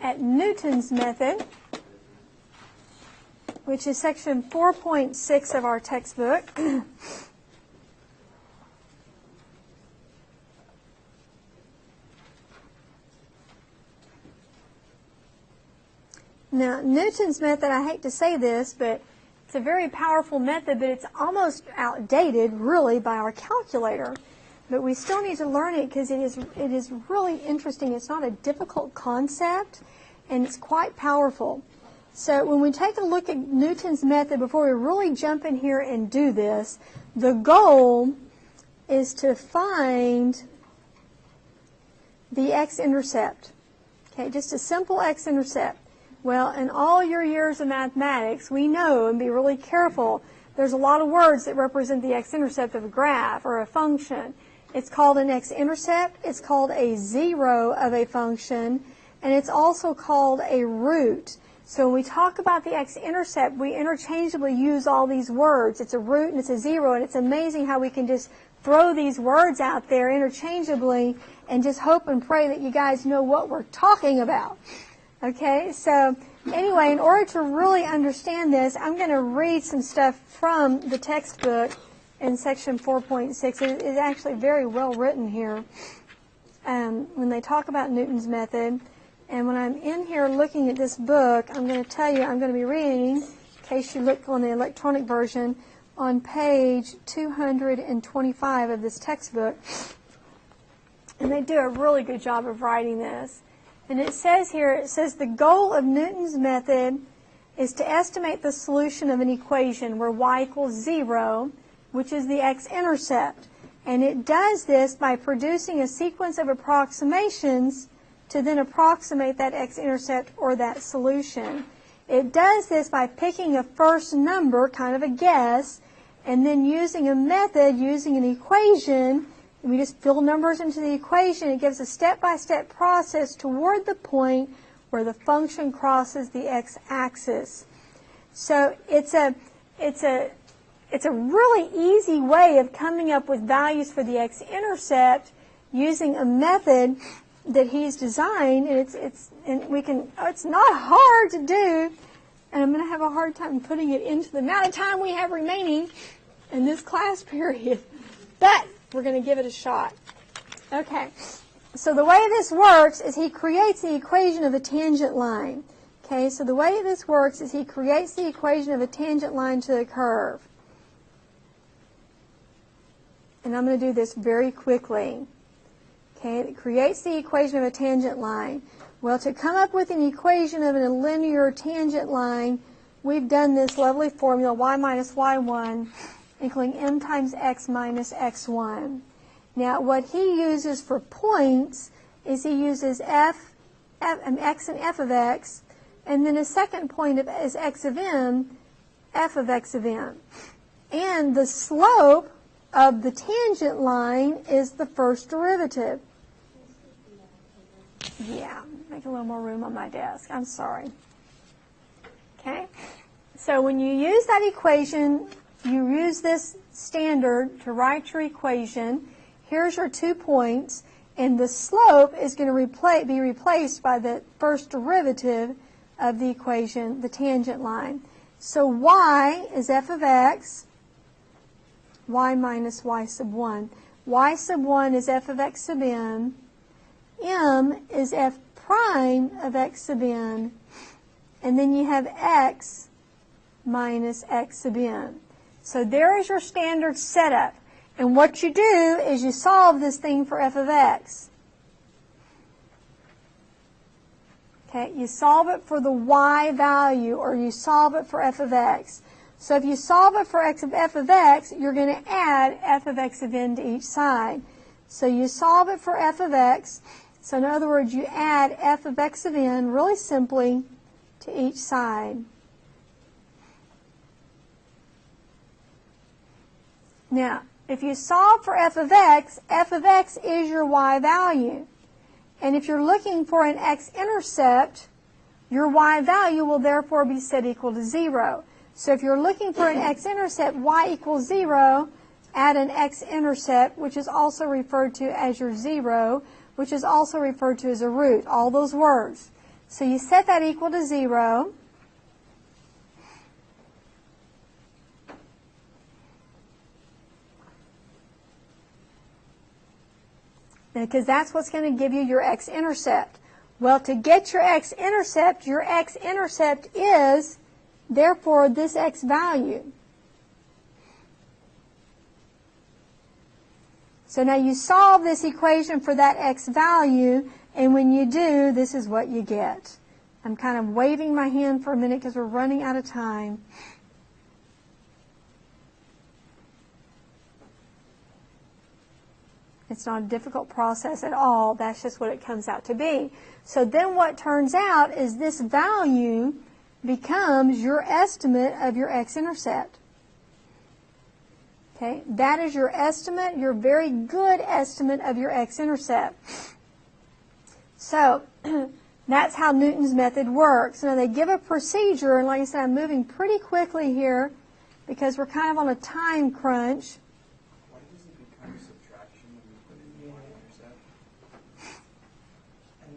at Newton's method, which is section 4.6 of our textbook. Now, Newton's method, I hate to say this, but it's a very powerful method, but it's almost outdated, really, by our calculator. But we still need to learn it because it is really interesting. It's not a difficult concept, and it's quite powerful. So when we take a look at Newton's method, before we really jump in here and do this, the goal is to find the x-intercept. Okay, just a simple x-intercept. Well, in all your years of mathematics, we know, and be really careful, there's a lot of words that represent the x-intercept of a graph or a function. It's called an x-intercept, it's called a zero of a function, and it's also called a root. So when we talk about the x-intercept, we interchangeably use all these words. It's a root and it's a zero, and it's amazing how we can just throw these words out there interchangeably and just hope and pray that you guys know what we're talking about. Okay, so anyway, in order to really understand this, I'm going to read some stuff from the textbook in section 4.6. It is actually very well written here when they talk about Newton's method. And when I'm in here looking at this book, I'm going to tell you, I'm going to be reading, in case you look on the electronic version, on page 225 of this textbook. And they do a really good job of writing this. And it says here, it says the goal of Newton's method is to estimate the solution of an equation where y equals 0, which is the x-intercept. And it does this by producing a sequence of approximations to then approximate that x-intercept or that solution. It does this by picking a first number, kind of a guess, and then using a method, using an equation. We just fill numbers into the equation. It gives a step-by-step process toward the point where the function crosses the x-axis. So it's a really easy way of coming up with values for the x-intercept using a method that he's designed, and it's not hard to do, and I'm going to have a hard time putting it into the amount of time we have remaining in this class period, but we're going to give it a shot. Okay, so the way this works is he creates the equation of a tangent line. Okay, so the way this works is he creates the equation of a tangent line to a curve. And I'm going to do this very quickly. Okay, it creates the equation of a tangent line. Well, to come up with an equation of a linear tangent line, we've done this lovely formula, y minus y1 equaling m times x minus x1. Now, what he uses for points is he uses x and f of x, and then a second point is x of m, f of x of m. And the slope of the tangent line is the first derivative. Yeah, make a little more room on my desk. I'm sorry. Okay? So when you use that equation, you use this standard to write your equation. Here's your 2 points, and the slope is going to be replaced by the first derivative of the equation, the tangent line. So y is f of x, y minus y sub 1. Y sub 1 is f of x sub n. M is f prime of x sub n. And then you have x minus x sub n. So there is your standard setup. And what you do is you solve this thing for f of x. Okay, you solve it for the y value, or you solve it for f of x. So if you solve it for f of x, you're going to add f of x of n to each side. So you solve it for f of x. So in other words, you add f of x of n really simply to each side. Now, if you solve for f of x is your y value. And if you're looking for an x-intercept, your y value will therefore be set equal to 0. So if you're looking for an x-intercept, y equals 0, add an x-intercept, which is also referred to as your 0, which is also referred to as a root, all those words. So you set that equal to 0. Because that's what's going to give you your x-intercept. Well, to get your x-intercept is, therefore, this x value. So now you solve this equation for that x value, and when you do, this is what you get. I'm kind of waving my hand for a minute because we're running out of time. It's not a difficult process at all. That's just what it comes out to be. So then what turns out is this value becomes your estimate of your x-intercept. Okay, that is your estimate, your very good estimate of your x-intercept. So that's how Newton's method works. Now they give a procedure, and like I said, I'm moving pretty quickly here because we're kind of on a time crunch. Why does it become subtraction when you put in the y-intercept?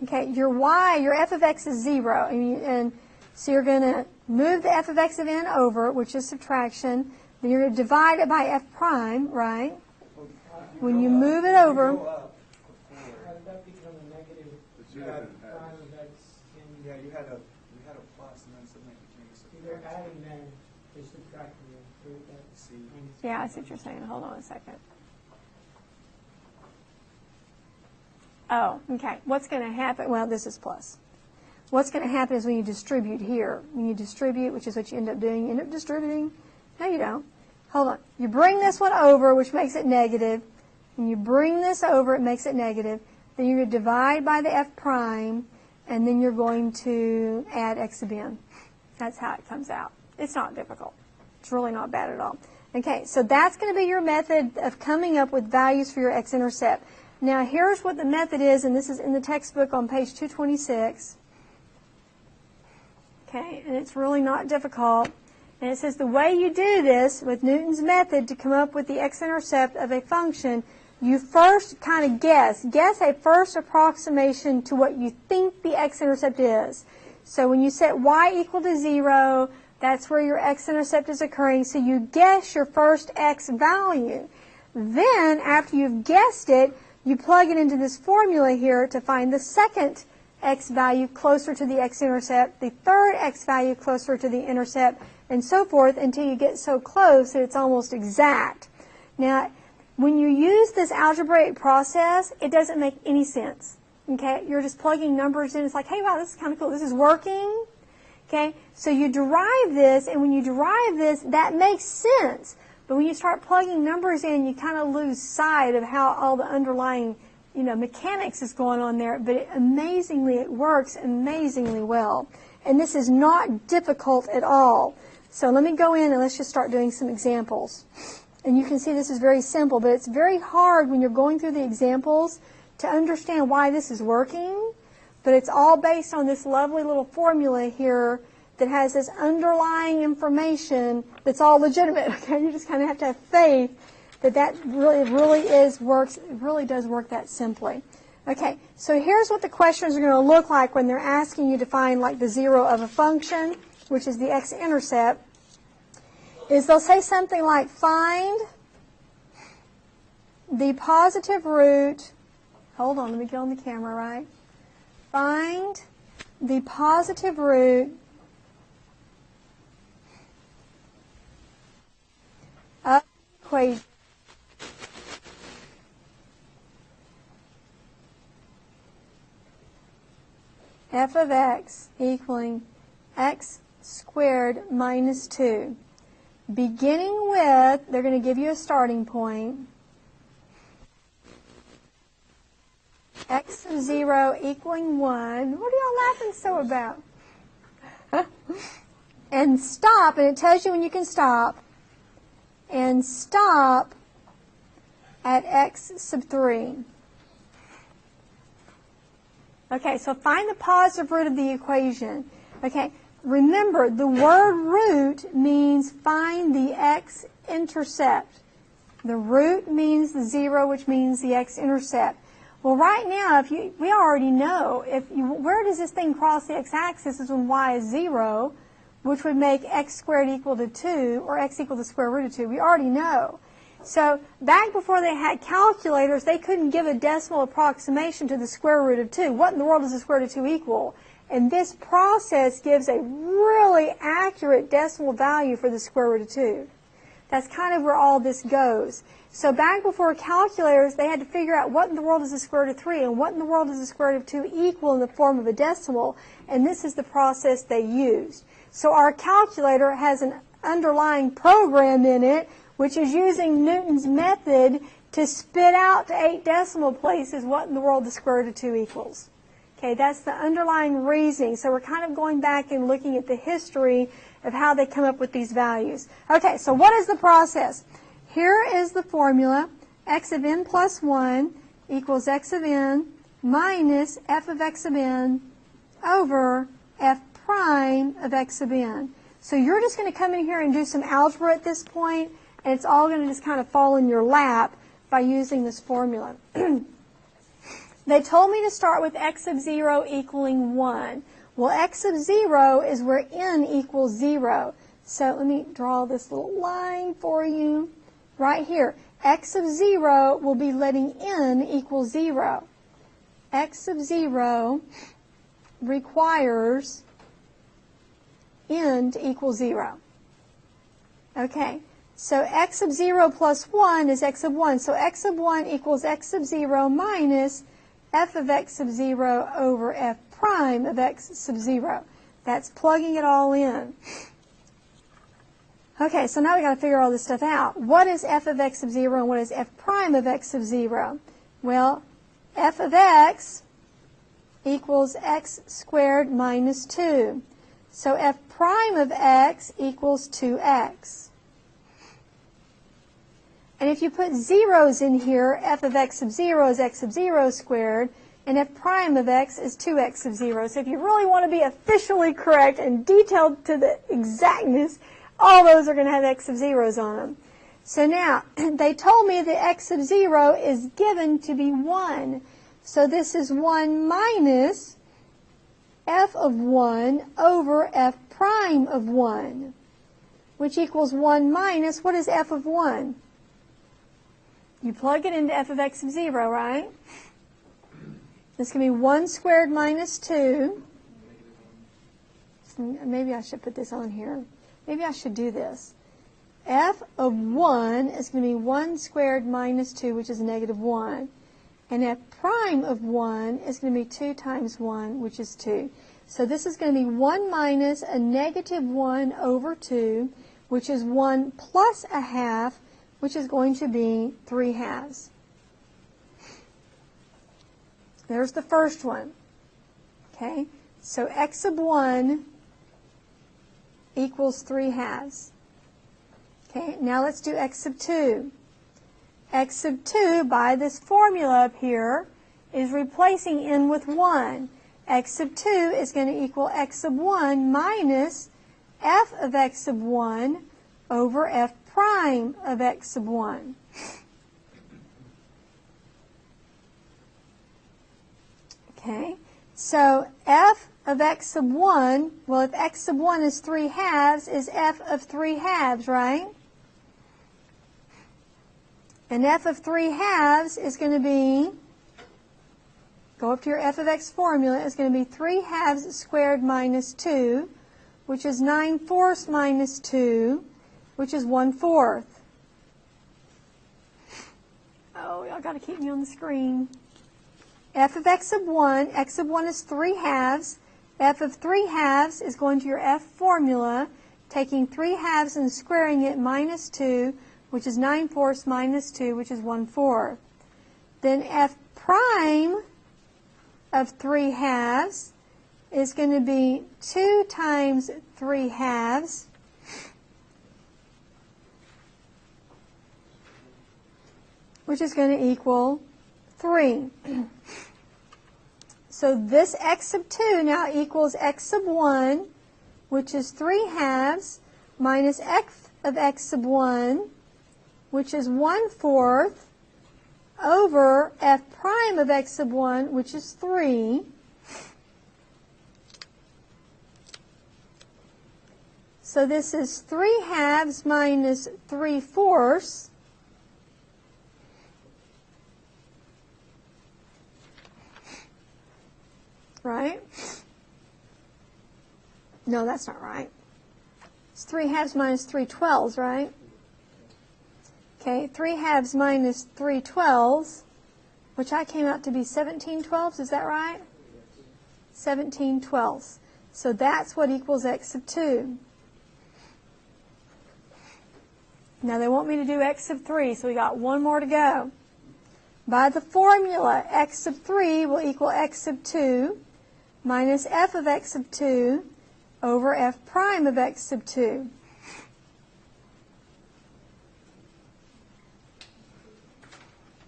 Okay, your y, your f of x is 0, and so you're going to move the f of x of n over, which is subtraction. Then you're going to divide it by f prime, right? When you move it over, How did that become a negative? You had prime of x in. Yeah, you had a plus and then suddenly it became a You're subtraction. adding then, you're subtracting it. So that's See. yeah, I see what you're saying. Hold on a second. Oh, okay. What's going to happen? Well, this is plus. What's going to happen is when you distribute here, when you distribute, which is what you end up doing, you end up distributing. No, you don't. Hold on. You bring this one over, which makes it negative. And you bring this over, it makes it negative. Then you're going to divide by the f prime, and then you're going to add x sub n. That's how it comes out. It's not difficult. It's really not bad at all. Okay, so that's going to be your method of coming up with values for your x-intercept. Now, here's what the method is, and this is in the textbook on page 226. Okay, and it's really not difficult. And it says the way you do this with Newton's method to come up with the x-intercept of a function, you first kind of guess a first approximation to what you think the x-intercept is. So when you set y equal to 0, that's where your x-intercept is occurring. So you guess your first x value. Then, after you've guessed it, you plug it into this formula here to find the second x value closer to the x-intercept, the third x value closer to the intercept, and so forth until you get so close that it's almost exact. Now, when you use this algebraic process, it doesn't make any sense. Okay, you're just plugging numbers in. It's like, hey, wow, this is kind of cool. This is working. Okay, so you derive this, and when you derive this, that makes sense. But when you start plugging numbers in, you kind of lose sight of how all the underlying, mechanics is going on there. But amazingly, it works amazingly well. And this is not difficult at all. So let me go in and let's just start doing some examples. And you can see this is very simple, but it's very hard when you're going through the examples to understand why this is working. But it's all based on this lovely little formula here that has this underlying information that's all legitimate. Okay, you just kind of have to have faith that really does work that simply. Okay, so here's what the questions are going to look like when they're asking you to find like the 0 of a function, which is the x-intercept. Is they'll say something like find the positive root. Hold on, let me get on the camera, right? Find the positive root of the equation f of x equaling x squared minus 2. Beginning with, they're going to give you a starting point, x of 0 equaling 1. What are y'all laughing so about? And stop, and it tells you when you can stop, and stop at x sub 3. Okay, so find the positive root of the equation. Okay, remember, the word root means find the x-intercept. The root means the 0, which means the x-intercept. Well, right now, we already know, where does this thing cross the x-axis is when y is 0, which would make x squared equal to 2, or x equal to the square root of 2. We already know. So back before they had calculators, they couldn't give a decimal approximation to the square root of 2. What in the world does the square root of 2 equal? And this process gives a really accurate decimal value for the square root of 2. That's kind of where all this goes. So back before calculators, they had to figure out what in the world is the square root of 3 and what in the world is the square root of 2 equal in the form of a decimal, and this is the process they used. So our calculator has an underlying program in it which is using Newton's method to spit out to 8 decimal places what in the world the square root of 2 equals. Okay, that's the underlying reasoning. So we're kind of going back and looking at the history of how they come up with these values. Okay, so what is the process? Here is the formula. X of n plus 1 equals x of n minus f of x of n over f prime of x of n. So you're just going to come in here and do some algebra at this point, and it's all going to just kind of fall in your lap by using this formula. They told me to start with x of 0 equaling 1. Well, x of 0 is where n equals 0. So let me draw this little line for you right here. X of 0 will be letting n equal 0. X of 0 requires n to equal 0. Okay, so x of 0 plus 1 is x of 1. So x of 1 equals x of 0 minus f of x of 0 over f prime of x sub 0. That's plugging it all in. Okay, so now we've got to figure all this stuff out. What is f of x sub 0 and what is f prime of x sub 0? Well, f of x equals x squared minus 2. So f prime of x equals 2x. And if you put zeros in here, f of x sub 0 is x sub 0 squared, and f prime of x is 2x sub 0. So if you really want to be officially correct and detailed to the exactness, all those are going to have x sub 0s on them. So now, they told me that x sub 0 is given to be 1. So this is 1 minus f of 1 over f prime of 1, which equals 1 minus, what is f of 1? You plug it into f of x sub 0, right? This can be 1 squared minus 2. Maybe I should put this on here. Maybe I should do this. F of 1 is going to be 1 squared minus 2, which is negative 1. And f prime of 1 is going to be 2 times 1, which is 2. So this is going to be 1 minus a negative 1 over 2, which is 1 plus a half, which is going to be 3 halves. There's the first one. Okay, so x sub 1 equals 3 halves. Okay, now let's do x sub 2. X sub 2, by this formula up here, is replacing n with 1. X sub 2 is going to equal x sub 1 minus f of x sub 1 over f prime of x sub 1. Okay, so f of x sub 1, well, if x sub 1 is 3 halves, is f of 3 halves, right? And f of 3 halves is going to be, go up to your f of x formula, is going to be 3 halves squared minus 2, which is 9/4 minus 2, which is 1/4. Oh, y'all got to keep me on the screen. F of x sub 1 is 3 halves. F of 3 halves is going to your f formula, taking 3 halves and squaring it minus 2, which is 9/4 minus 2, which is 1/4. Then f prime of 3 halves is going to be 2 times 3 halves, which is going to equal 3. So this x sub 2 now equals x sub 1, which is 3 halves, minus f of x sub 1, which is 1/4, over f prime of x sub 1, which is 3. So this is 3 halves minus 3 fourths. Right? No, that's not right. It's 3 halves minus 3 twelfths, right? Okay, 3 halves minus 3 twelfths, which I came out to be 17 twelfths, is that right? 17 twelfths. So that's what equals x sub 2. Now they want me to do x sub 3, so we got one more to go. By the formula, x sub 3 will equal x sub 2 minus f of x sub 2 over f prime of x sub 2.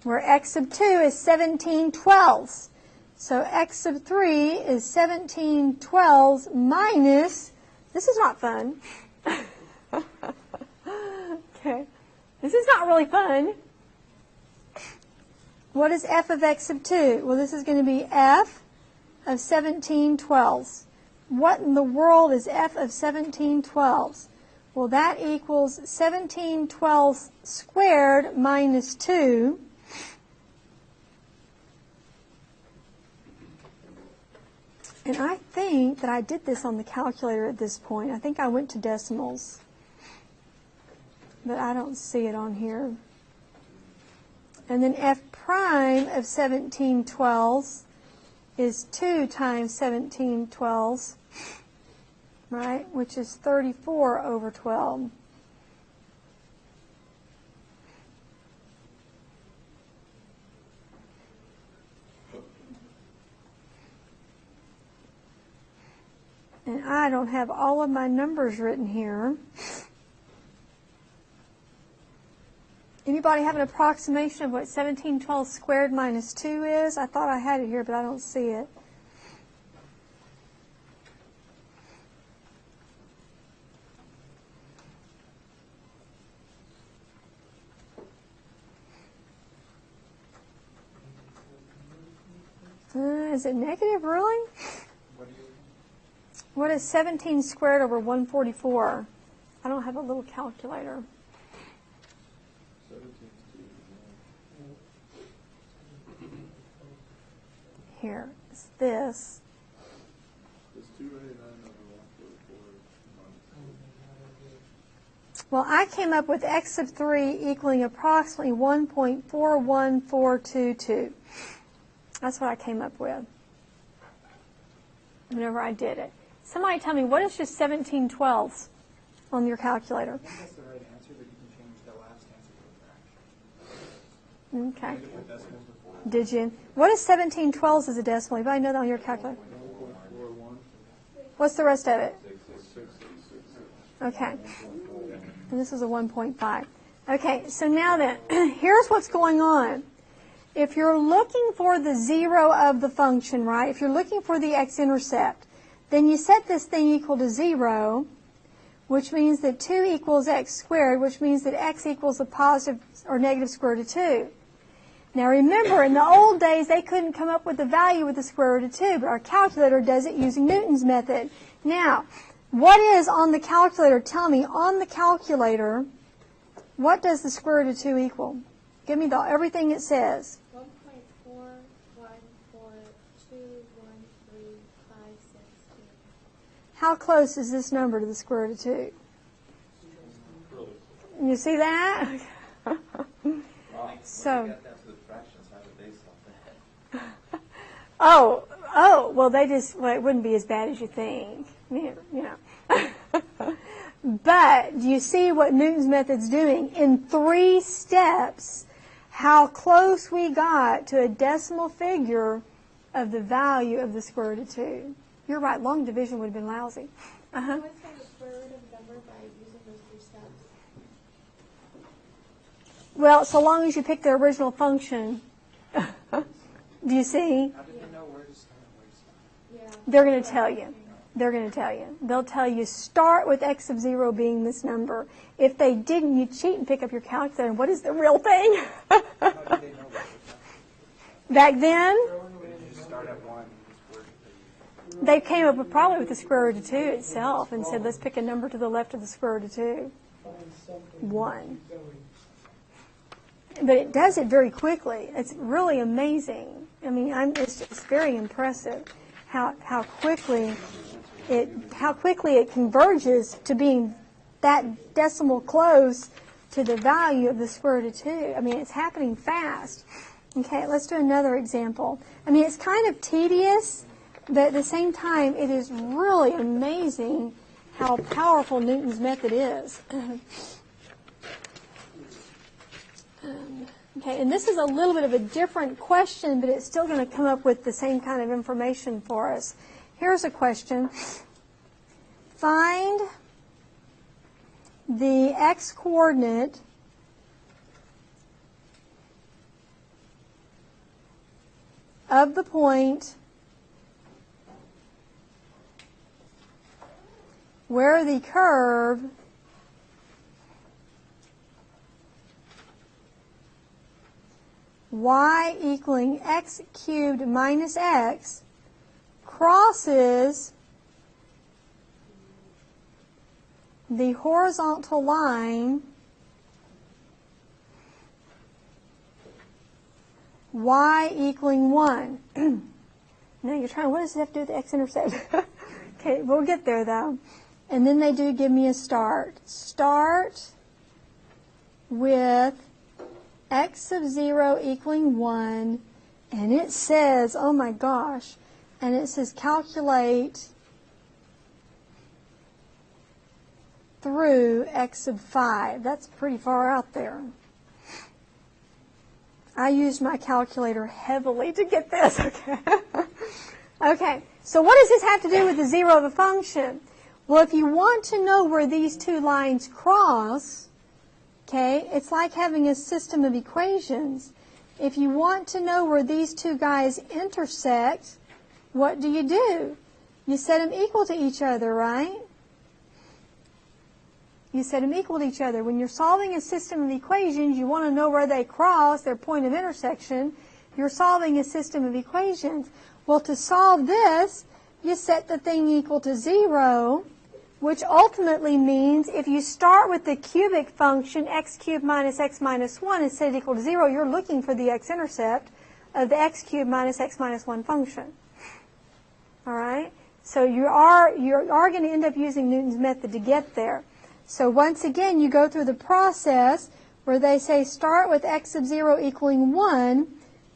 Where x sub 2 is 17 twelfths. So x sub 3 is 17 twelfths minus, this is not fun. Okay, this is not really fun. What is f of x sub 2? Well, this is going to be f of 17 twelfths. What in the world is f of 17 twelfths? Well, that equals 17 twelfths squared minus 2. And I think that I did this on the calculator at this point. I think I went to decimals. But I don't see it on here. And then f prime of 17 twelfths is 2 times 17 twelfths, right, which is 34 over 12. And I don't have all of my numbers written here. Anybody have an approximation of what 17 twelfths squared minus 2 is? I thought I had it here, but I don't see it. Is it negative, really? What is 17 squared over 144? I don't have a little calculator. Here, it's this. Well, I came up with x sub 3 equaling approximately 1.41422. That's what I came up with whenever I did it. Somebody tell me, what is just 17 twelfths on your calculator? I think that's the right answer, but you can change the last answer to a fraction. Okay. Did it with decimals before? Did you? What is 17 twelfths as a decimal? Anybody know that on your calculator? 1.41. What's the rest of it? Okay. And this is a 1.5. Okay, so now then, here's what's going on. If you're looking for the zero of the function, right, if you're looking for the x-intercept, then you set this thing equal to 0, which means that 2 equals x squared, which means that x equals the positive or negative square root of 2. Now remember, in the old days, they couldn't come up with the value with the square root of 2, but our calculator does it using Newton's method. Now, what is on the calculator? Tell me, on the calculator, what does the square root of 2 equal? Give me everything it says. 1.414213562. How close is this number to the square root of 2? You see that? So, well, it wouldn't be as bad as you think, you know. But do you see what Newton's method's doing? In 3 steps, how close we got to a decimal figure of the value of the square root of 2. You're right, long division would have been lousy. Can I find the square root of a number by using those 3 steps? Well, so long as you pick the original function. Do you see? How did they know where to start and where to stop? Yeah. They're going to tell you. They're going to tell you. They'll tell you start with x sub 0 being this number. If they didn't, you cheat and pick up your calculator. And what is the real thing? How did they know that? Back then, Did you just start at 1 and just work the they came up with probably with the square root of 2 itself and said, let's pick a number to the left of the square root of 2. Find something. 1. So But it does it very quickly. It's really amazing. I mean, it's very impressive how quickly it converges to being that decimal close to the value of the square root of 2. I mean, it's happening fast. Okay, let's do another example. I mean, it's kind of tedious, but at the same time, it is really amazing how powerful Newton's method is. Okay, and this is a little bit of a different question, but it's still going to come up with the same kind of information for us. Here's a question. Find the x-coordinate of the point where the curve y equaling x cubed minus x crosses the horizontal line y equaling 1. Now you're trying, what does it have to do with the x-intercept? Okay, we'll get there though. And then they do give me a start. Start with x sub 0 equaling 1, and it says, oh my gosh, and it says calculate through x sub 5. That's pretty far out there. I used my calculator heavily to get this, okay? Okay, so what does this have to do with the 0 of a function? Well, if you want to know where these two lines cross, okay, it's like having a system of equations. If you want to know where these two guys intersect, what do? You set them equal to each other, right? You set them equal to each other. When you're solving a system of equations, you want to know where they cross, their point of intersection. You're solving a system of equations. Well, to solve this, you set the thing equal to 0, which ultimately means if you start with the cubic function, x cubed minus x minus 1, and set it equal to 0, you're looking for the x-intercept of the x cubed minus x minus 1 function. All right? So you are going to end up using Newton's method to get there. So once again, you go through the process where they say start with x sub 0 equaling 1,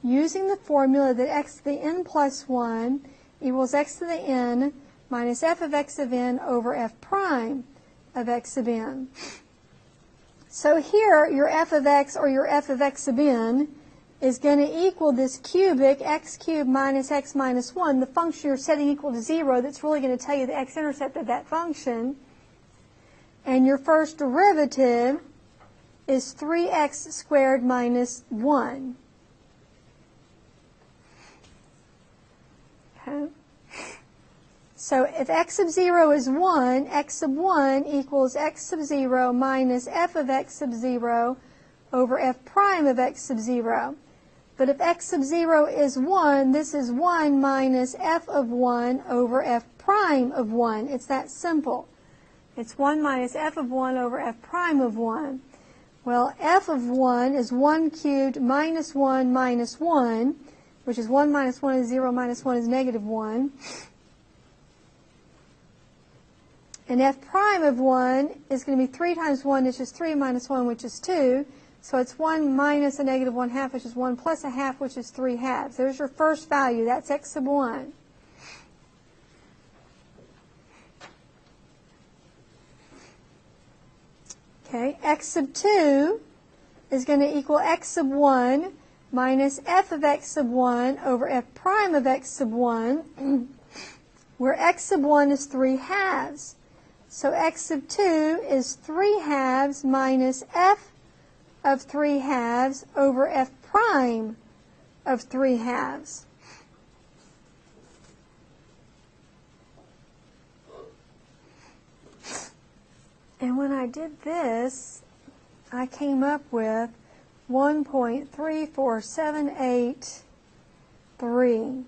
using the formula that x to the n plus 1 equals x to the n minus f of x of n over f prime of x sub n. So here, your f of x or your f of x sub n is going to equal this cubic x cubed minus x minus 1, the function you're setting equal to 0 that's really going to tell you the x-intercept of that function. And your first derivative is 3x squared minus 1. Okay. So if x sub 0 is 1, x sub 1 equals x sub 0 minus f of x sub 0 over f prime of x sub 0. But if x sub 0 is 1, this is 1 minus f of 1 over f prime of 1. It's that simple. It's 1 minus f of 1 over f prime of 1. Well, f of 1 is 1 cubed minus 1 minus 1, which is 1 minus 1 is 0, minus 1 is negative 1. And f prime of 1 is going to be 3 times 1, which is 3 minus 1, which is 2. So it's 1 minus a negative 1 half, which is 1 plus a half, which is 3 halves. There's your first value. That's x sub 1. Okay, x sub 2 is going to equal x sub 1 minus f of x sub 1 over f prime of x sub 1, where x sub 1 is 3 halves. So x sub 2 is 3 halves minus f of 3 halves over f prime of 3 halves. And when I did this, I came up with 1.3478 3.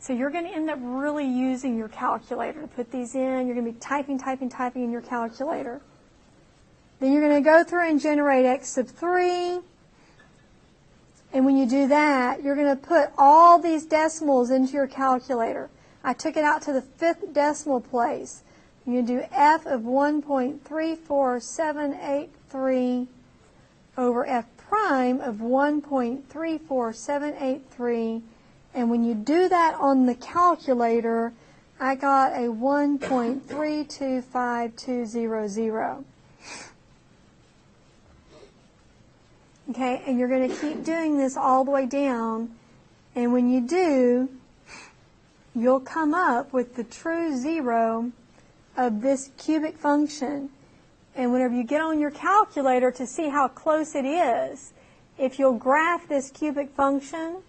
So you're going to end up really using your calculator to put these in. You're going to be typing in your calculator. Then you're going to go through and generate x sub 3. And when you do that, you're going to put all these decimals into your calculator. I took it out to the 5th decimal place. You're going to do f of 1.34783 over f prime of 1.34783. And when you do that on the calculator, I got a 1.325200. Okay, and you're going to keep doing this all the way down. And when you do, you'll come up with the true zero of this cubic function. And whenever you get on your calculator to see how close it is, if you'll graph this cubic function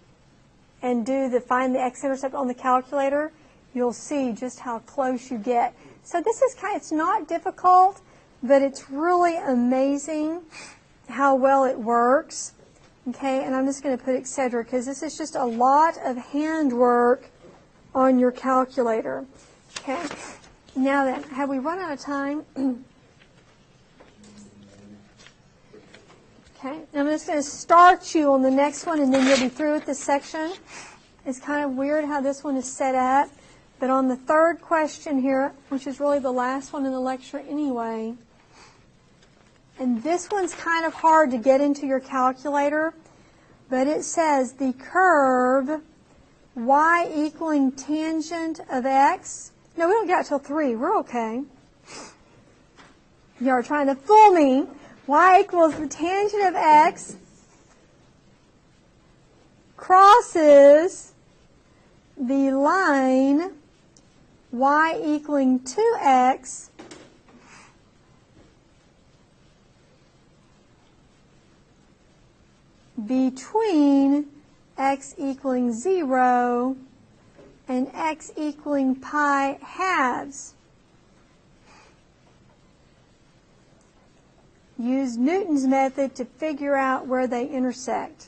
and find the x-intercept on the calculator, you'll see just how close you get. So this is it's not difficult, but it's really amazing how well it works. Okay, and I'm just going to put etc. because this is just a lot of handwork on your calculator. Okay, now then, have we run out of time? Okay, I'm just going to start you on the next one, and then you'll be through with this section. It's kind of weird how this one is set up, but on the third question here, which is really the last one in the lecture anyway, and this one's kind of hard to get into your calculator, but it says the curve y equaling tangent of x. No, we don't get till 3. We're okay. You're trying to fool me. Y equals the tangent of x crosses the line y equaling 2x between x equaling 0 and x equaling pi halves. Use Newton's method to figure out where they intersect.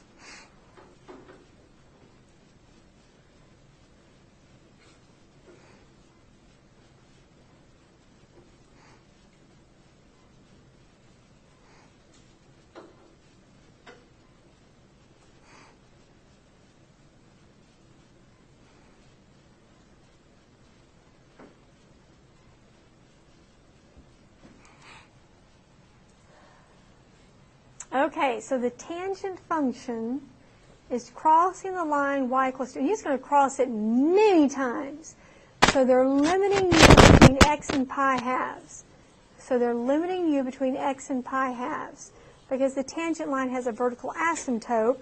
Okay, so the tangent function is crossing the line y equals 2. And he's going to cross it many times. So they're limiting you between x and pi halves. So they're limiting you between x and pi halves because the tangent line has a vertical asymptote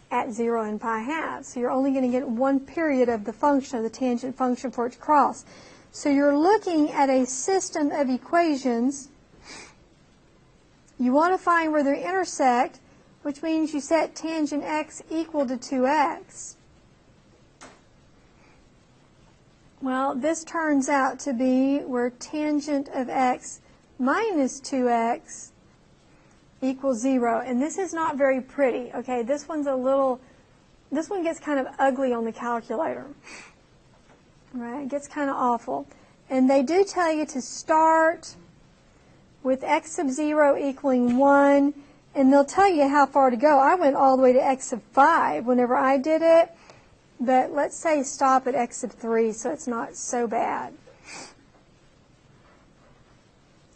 at 0 and pi halves. So you're only going to get one period of the function, of the tangent function, for it to cross. So you're looking at a system of equations. You want to find where they intersect, which means you set tangent x equal to 2x. Well, this turns out to be where tangent of x minus 2x equals 0. And this is not very pretty, okay? This one gets kind of ugly on the calculator. Right? It gets kind of awful. And they do tell you to start with x sub 0 equaling 1, and they'll tell you how far to go. I went all the way to x sub 5 whenever I did it, but let's say stop at x sub 3 so it's not so bad.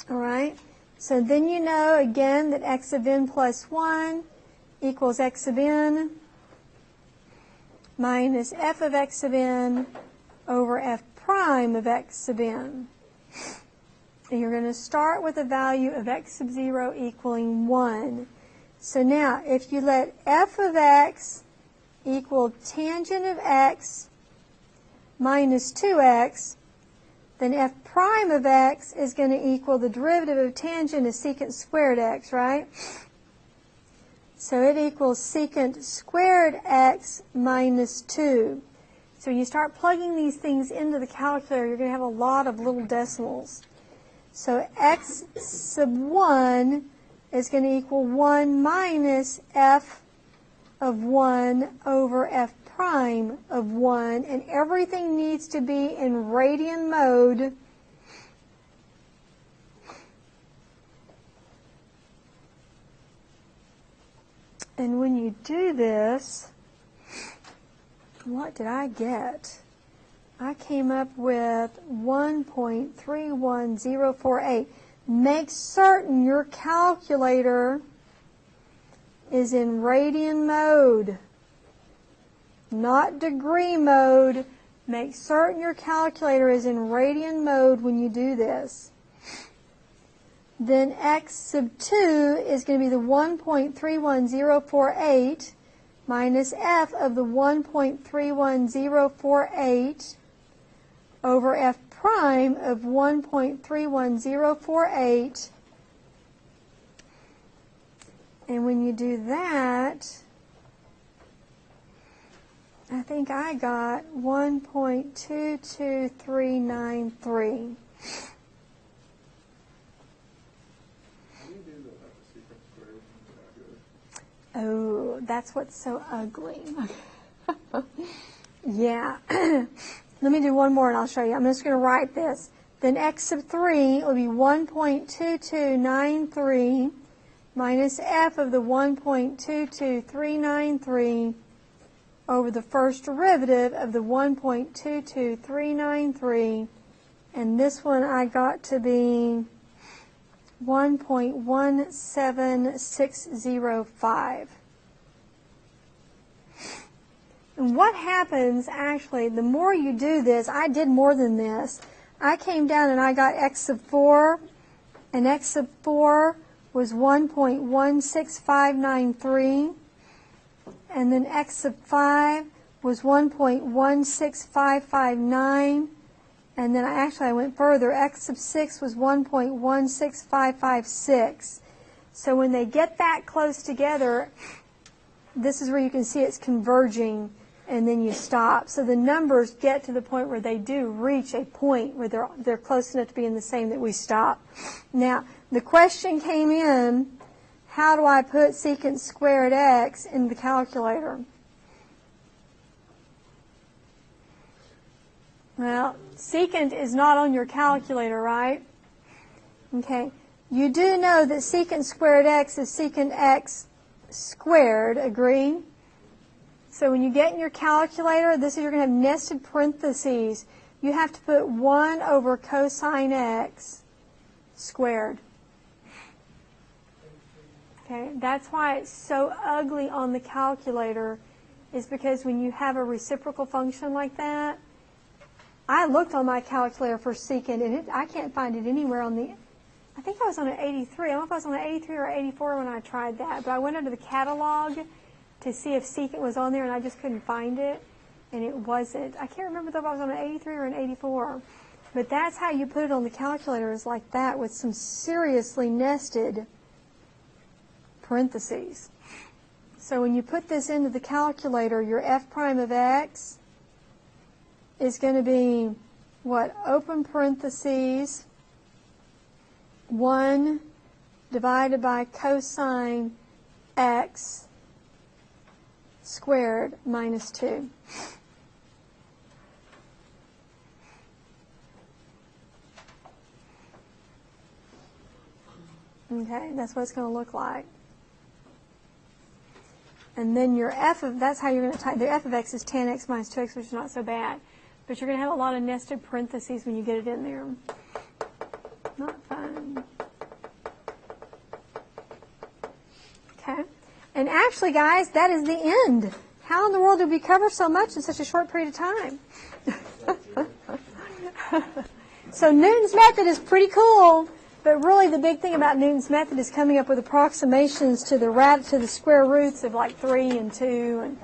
All right, so then you know again that x sub n plus 1 equals x sub n minus f of x sub n over f prime of x sub n. And you're going to start with a value of x sub 0 equaling 1. So now, if you let f of x equal tangent of x minus 2x, then f prime of x is going to equal the derivative of tangent is secant squared x, right? So it equals secant squared x minus 2. So you start plugging these things into the calculator, you're going to have a lot of little decimals. So x sub 1 is going to equal 1 minus f of 1 over f prime of 1, and everything needs to be in radian mode. And when you do this, what did I get? I came up with 1.31048. Make certain your calculator is in radian mode, not degree mode. Make certain your calculator is in radian mode when you do this. Then x sub 2 is going to be the 1.31048 minus f of the 1.31048 over f prime of 1.31048. And when you do that, I think I got 1.22393. Oh, that's what's so ugly. Yeah. Let me do one more and I'll show you. I'm just going to write this. Then x sub 3 will be 1.2293 minus f of the 1.22393 over the first derivative of the 1.22393. And this one I got to be 1.17605. And what happens, actually, the more you do this, I did more than this. I came down and I got x sub 4, and x sub 4 was 1.16593, and then x sub 5 was 1.16559, and then I went further. X sub 6 was 1.16556. So when they get that close together, this is where you can see it's converging, and then you stop. So the numbers get to the point where they do reach a point where they're close enough to be in the same that we stop. Now, the question came in, how do I put secant squared x in the calculator? Well, secant is not on your calculator, right? Okay. You do know that secant squared x is secant x squared, agree? So when you get in your calculator, this is, you're going to have nested parentheses. You have to put 1 over cosine x squared. Okay, that's why it's so ugly on the calculator, is because when you have a reciprocal function like that, I looked on my calculator for secant, and I can't find it anywhere on the, I think I was on an 83. I don't know if I was on an 83 or 84 when I tried that, but I went under the catalog to see if secant was on there, and I just couldn't find it, and it wasn't. I can't remember if I was on an 83 or an 84, but that's how you put it on the calculator, is like that, with some seriously nested parentheses. So when you put this into the calculator, your f prime of x is going to be, what, open parentheses, 1 divided by cosine x squared minus 2. Okay, that's what it's going to look like. And then your f of, that's how you're going to type, the f of x is tan x minus 2x, which is not so bad. But you're going to have a lot of nested parentheses when you get it in there. Not fun. Okay. And actually, guys, that is the end. How in the world did we cover so much in such a short period of time? So Newton's method is pretty cool, but really the big thing about Newton's method is coming up with approximations to the square roots of like 3 and 2. And